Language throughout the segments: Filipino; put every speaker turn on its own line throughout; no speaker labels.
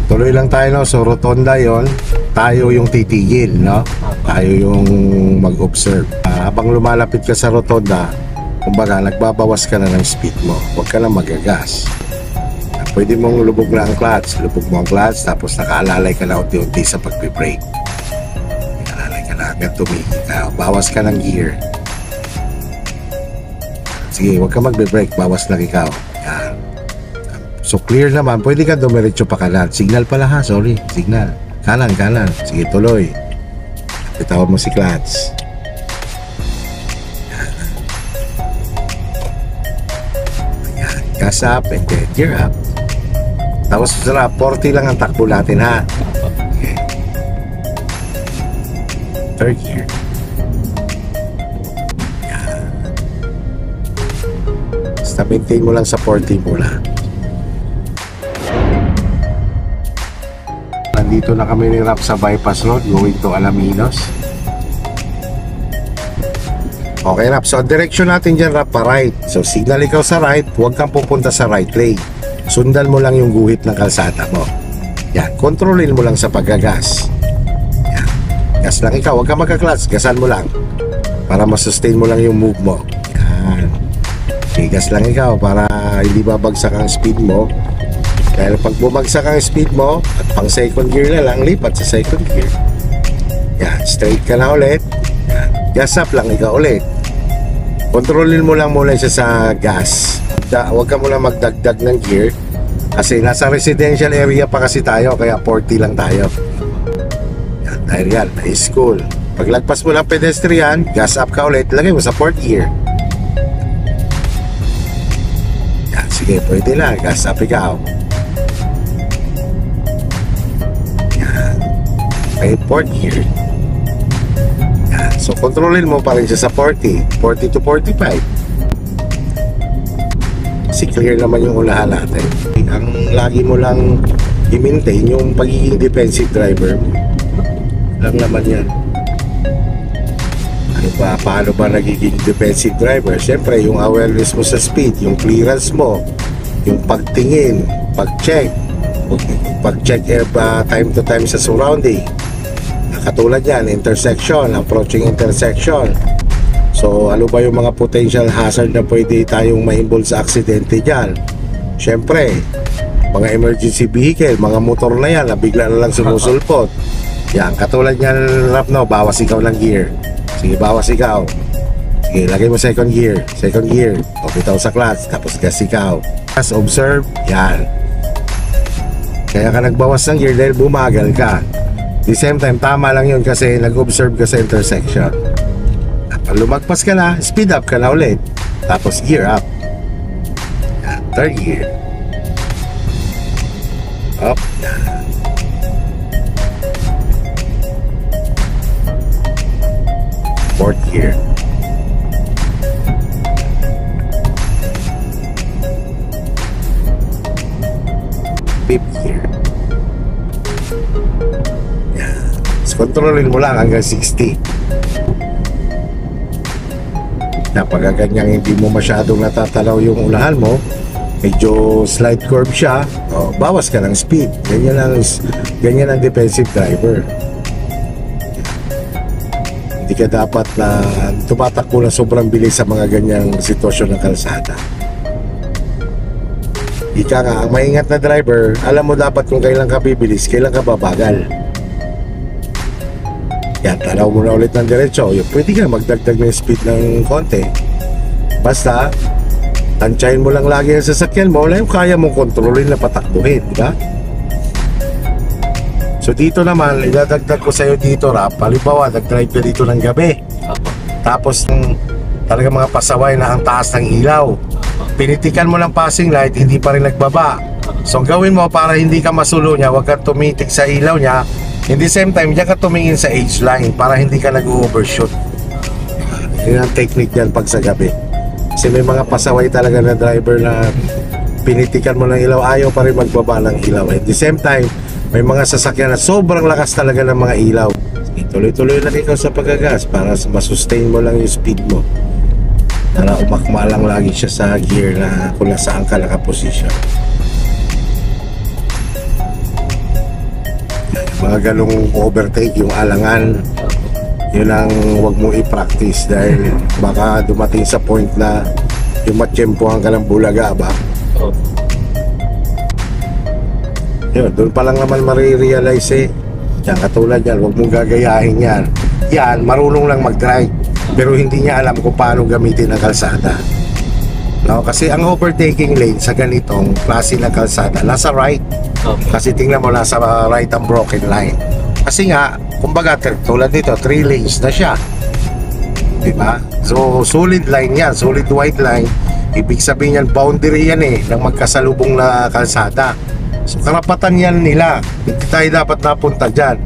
Tuloy lang tayo, no? So rotonda yon, tayo yung titigil, no? Tayo yung mag-observe. Habang lumalapit ka sa rotonda, kumbaga nagbabawas ka na ng speed mo. Huwag ka na magagas. Pwede mong lubog na ang clutch. Lubog mo ang clutch, tapos nakaalalay ka na unti-unti sa pagpibrake. Nakaalalay ka na hanggang tumigil ka. Bawas ka ng gear. Sige, huwag ka magbe-brake. Bawas lang ikaw. Yan. So clear naman. Pwede ka dumiretso pa kanan. Signal pala ha, sorry. Signal. Kanan, kanan. Sige, tuloy. Bitawan mo si clutch. Yan. Gas up and then gear up. Tapos sarap, 40 lang ang takbo natin ha. Okay. Third gear. Yan. Basta maintain mo lang sa 40 muna. Nandito na kami ni Rap sa bypass road going to Alaminos. Okay Rap, so direction natin dyan Rap pa right. So signal ikaw sa right, huwag kang pupunta sa right lane. Sundan mo lang yung guhit ng kalsada mo. Yan, kontrolin mo lang sa paggagas. Yan, gas lang ikaw, huwag ka magka-clutch, gasan mo lang para masustain mo lang yung move mo. Yan, okay, gas lang ikaw para hindi babagsak ang speed mo. Dahil pag bumagsak ang speed mo at pang second gear na lang, lipat sa second gear. Yan, straight ka na ulit. Yan, gas up lang ikaw ulit. Kontrolin mo lang muna siya sa gas. Huwag ka muna magdagdag ng gear kasi nasa residential area pa kasi tayo, kaya 40 lang tayo. Yan, dahil yan, high school. Paglagpas mo ng pedestrian, gas up ka ulit, lagay mo sa 4th gear. Yan, sige, pwede na, gas up ikaw. Yan, okay, 4th gear. Yan, so kontrolin mo pa rin siya sa 40 to 45. Kasi clear naman yung unahan natin. Ang lagi mo lang i-maintain yung pagiging defensive driver mo lang naman yan. Ano ba, paano ba nagiging defensive driver? Siyempre yung awareness mo sa speed, yung clearance mo, yung pagtingin, pag-check time to time sa surrounding. Katulad yan, intersection, approaching intersection. So ano ba yung mga potential hazard na pwede tayong ma-involve sa aksidente dyan? Siyempre, mga emergency vehicle, mga motor na yan na bigla na lang sumusulpot. Yan, katulad yan Rap, no? Bawas ikaw ng gear. Sige, bawas ikaw. Sige, lagay mo second gear. Second gear, o bitaw sa clutch, tapos gas ikaw. Gas, observe, yan. Kaya ka nagbawas ng gear dahil bumagal ka. At the same time, tama lang yun kasi nag-observe ka sa intersection. Pag lumagpas ka na, speed up ka na ulit. Tapos gear up. Yan, third gear. Up. Yan. Fourth gear. Fifth gear. Yan. So, kontrolin mo lang hanggang 60. Na pagkaganyang hindi mo masyadong natatalaw yung unahan mo, medyo slight curve siya, bawas ka ng speed. Ganyan ang defensive driver. Hindi ka dapat na tumatakbo na sobrang bilis sa mga ganyang sitwasyon ng kalsada. Ika nga, ang maingat na driver, alam mo dapat kung kailan ka bibilis, kailan ka babagal. Yan, tanaw mo na ulit ng diretso. Pwede ka magdagdag ng speed ng konti. Basta, tansyahin mo lang lagi ang sasakyan mo na yung kaya mong kontrolin na patakbuhin, di ba? So dito naman, idadagdag ko sa'yo dito Rap. Halimbawa, nag-drive ka dito ng gabi. Tapos, talaga mga pasaway na ang taas ng ilaw. Pinitikan mo ng passing light, hindi pa rin nagbaba. So gawin mo para hindi ka masulo niya, huwag kang tumitik sa ilaw niya. In the same time, diyan ka tumingin sa age line para hindi ka nag-overshoot. Yun ang technique yan pag sa gabi. Kasi may mga pasaway talaga na driver na pinitikan mo ng ilaw, ayaw pa rin magbaba ng ilaw. At the same time, may mga sasakyan na sobrang lakas talaga ng mga ilaw. Tuloy-tuloy lang ikaw sa paggagas para masustain mo lang yung speed mo. Para umakma lang lagi siya sa gear na kung nasaan ka nakaposisyon. Mga galong overtake, yung alangan, yun ang wag mo i-practice dahil baka dumating sa point na yung matsyempohan ka ng bulaga ba? Yun, doon pa lang naman marirealize eh. Yan, katulad yan, huwag mong gagayahin yan. Yan, marunong lang mag-drive pero hindi niya alam kung paano gamitin ang kalsada. No, kasi ang overtaking lane sa ganitong klase ng kalsada nasa right. Kasi tingnan mo, nasa right ang broken line. Kasi nga, kumbaga tulad nito, 3 lanes na siya, diba? So solid line yan, solid white line. Ibig sabihin yan, boundary yan eh ng magkasalubong na kalsada. So karapatan yan nila, hindi tayo dapat napunta dyan.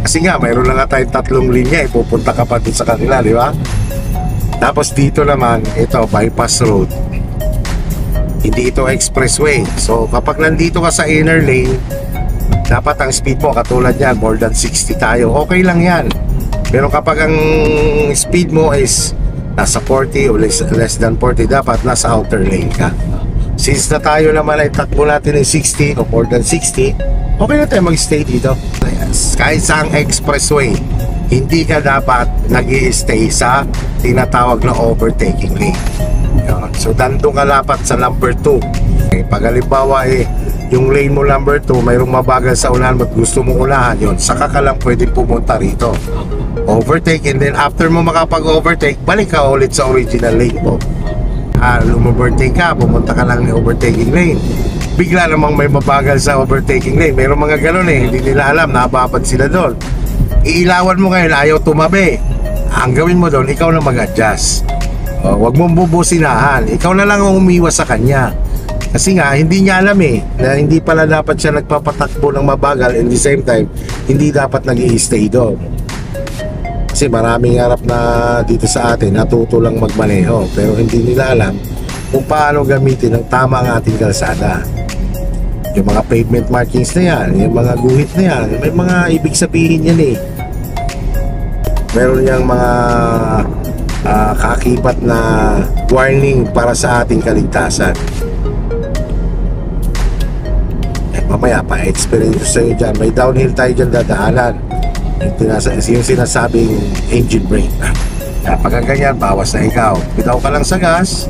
Kasi nga, mayroon lang nga tayong 3 linya, ipupunta ka pa dun sa kanila, di ba? Tapos dito naman, ito, bypass road. Hindi ito expressway. So kapag nandito ka sa inner lane, dapat ang speed mo, katulad yan, more than 60 tayo, okay lang yan. Pero kapag ang speed mo is nasa 40 o less than 40, dapat nasa outer lane ka. Since na tayo naman ay takbo natin ng 60 o more than 60, okay na tayo mag-stay dito. Yes. Kahit sa ang expressway, hindi ka dapat nag-i-stay sa tinatawag na overtaking lane. Yun. So dandong ka dapat sa number 2. Okay, pag halimbawa yung lane mo number 2, mayroong mabagal sa unahan at gusto mong unahan, yun, saka ka lang pwedeng pumunta rito. Overtake, and then after mo makapag-overtake, balik ka ulit sa original lane mo. Overtake ka, pumunta ka lang ng overtaking lane. Bigla namang may mabagal sa overtaking lane. Mayroong mga ganun eh, hindi nila alam, nababad sila doon. Iilawan mo ngayon, ayaw tumabi. Ang gawin mo doon, ikaw na mag-adjust. Huwag mong bubusinahan, ikaw na lang ang umiwas sa kanya. Kasi nga, hindi niya alam eh, na hindi pala dapat siya nagpapatakbo ng mabagal, and the same time, hindi dapat nag-i-stay doon. Kasi maraming harap na dito sa atin, natuto lang magmaneho, pero hindi nila alam kung paano gamitin ng tama ang ating kalsada. Yung mga pavement markings na yan, yung mga guhit na yan, may mga ibig sabihin yan eh. Meron niyang mga kakibat na warning para sa ating kaligtasan. Mamaya pa-experience sa inyo dyan, may downhill tayo dyan dadaanan, yung sinasabing engine brake. Pagka ganyan, bawas na ikaw, bitaw ka lang sa gas.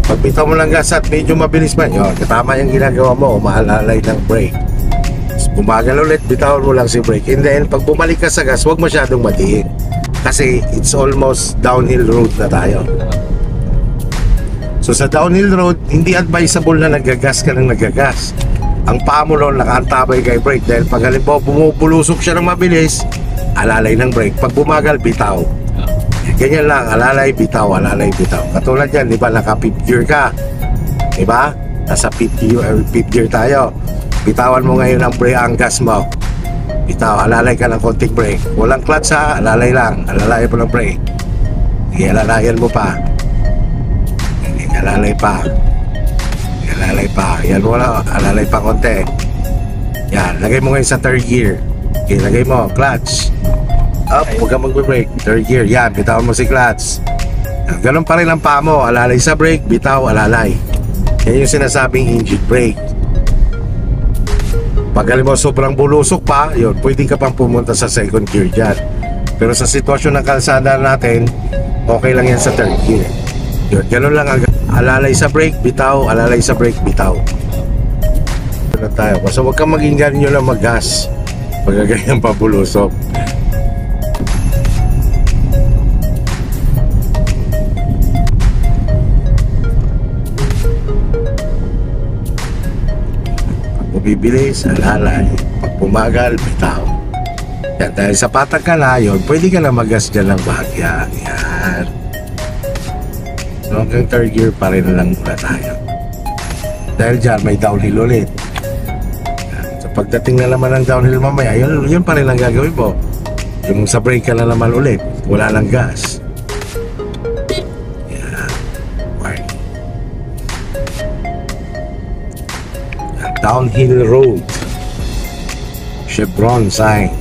Pag bitaw mo lang gas at medyo mabilis man, yun, katama yung ginagawa mo, umahalalay ng brake. Bumagal ulit, bitawan mo lang si brake, and then pag bumalik ka sa gas, huwag masyadong matiin kasi it's almost downhill road na tayo. So sa downhill road, hindi advisable na nagagas ka ng nagagas. Ang paa mo noon nakaantabay kay brake, dahil pag halimbawa bumubulusok siya ng mabilis, alalay ng brake. Pag bumagal, bitaw. Ganyan lang, alalay, bitaw, alalay, bitaw. Katulad yan, di ba, naka 5th gear ka, di ba? Nasa 5th gear tayo. Bitawan mo ngayon ang brake, ang gas mo. Bitaw, alalay ka ng konting brake. Walang clutch ha, alalay lang. Alalay mo ng brake. Sige, alalayan mo pa. Alalay pa. Alalay pa. Yan mo lang, alalay pa konti. Yan, lagay mo ngayon sa 3rd gear. Okay, lagay mo, clutch. Up, huwag kang magbe-brake. 3rd gear, yan, bitawan mo si clutch. Ganun pa rin ang paa mo. Alalay sa brake, bitaw, alalay. Yan yung sinasabing engine brake. Pag alam mo sobrang bulusok pa, yun, pwede ka pang pumunta sa 2nd gear dyan. Pero sa sitwasyon ng kalsada natin, okay lang yan sa 3rd gear. Yun, ganun lang ang alalay sa brake, bitaw, alalay sa brake, bitaw. Ganun tayo. So huwag kang maging ganyo lang mag-gas pag ganyan pa bulusok. Bibilis, alalay. Pag pumagal, bitaw. Yan, dahil sa patag ka na yun, pwede ka na mag-gas dyan ng bahagya. Yan. So hanggang 3rd gear pa rin lang muna tayo. Dahil dyan, may downhill ulit. Yan. So pagdating na naman ng downhill mamaya, yun pa rin ang gagawin mo. Yung sa brake ka na naman ulit, wala lang gas. Downhill road, chevron sign,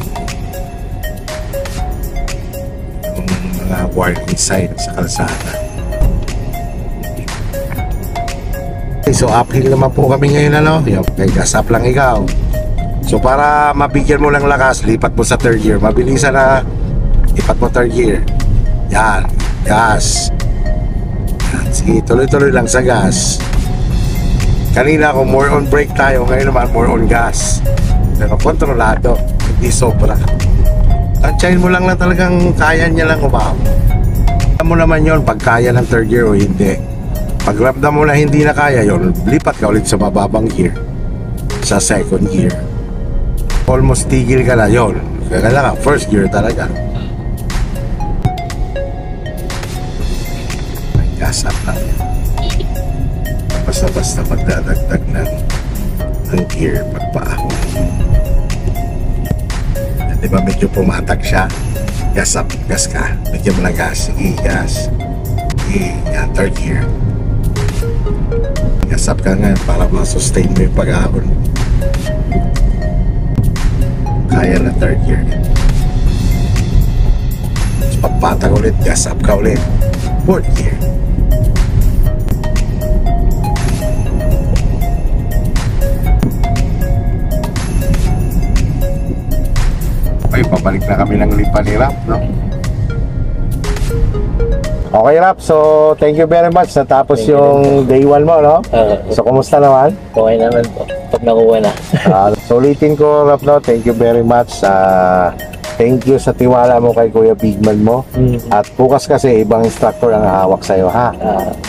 yung mga warning sign sa kalsada. Okay, so uphill naman po kami ngayon, ano? Okay, gas up lang ikaw. So So para mabigyan mo lang lakas, lipat mo sa third gear. Mabilisan na, lipat mo third gear. Yan, gas. Yan, sige, tuloy-tuloy lang sa gas. Kanina ako more on brake tayo, ngayon naman more on gas. Pero kontrolado, hindi sobra. Tansyahin mo lang na talagang kaya niya lang umahon. Alam mo naman yon pag kaya ng third gear o hindi. Pag ramdam mo na hindi na kaya yon, lipat ka ulit sa mababang gear, sa second gear. Almost tigil ka na yon. Kailangan first gear talaga. Gas up lang yan. Basta-basta magdadagdag ng gear pagpaahon. Di ba medyo pumatag siya? Gas up, gas ka. Medyo mo na gas. Sige, gas. Sige, yan, third gear. Gas up ka nga para ma-sustain mo yung pag-ahon. Kaya na third gear. So, pagpatag ulit, gas up ka ulit. Fourth gear. Okay, pabalik na kami ng lipa ni Rap, no? Okay, Rap. So, thank you very much. Natapos yung day 1 mo, no? So, kumusta naman?
Okay naman po. Pag nakuha na.
So, ulitin ko, Rap, no? Thank you very much. Thank you sa tiwala mo kay Kuya Bigman mo. At bukas kasi, ibang instructor ang hawak sa'yo, ha?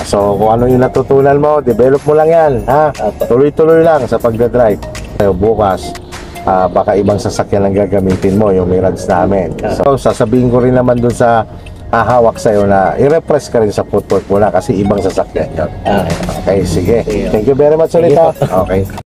So, kung ano yung natutunan mo, develop mo lang yan, ha? Tuloy-tuloy lang sa pagdadrive. Bukas, baka ibang sasakyan lang gagamitin mo, yung Mirage namin. So, sasabihin ko rin naman dun sa hahawak sa'yo na i-repress ka rin sa footwork mo na kasi ibang sasakyan yun. Okay, sige. Thank you very much ulit, ha? Okay.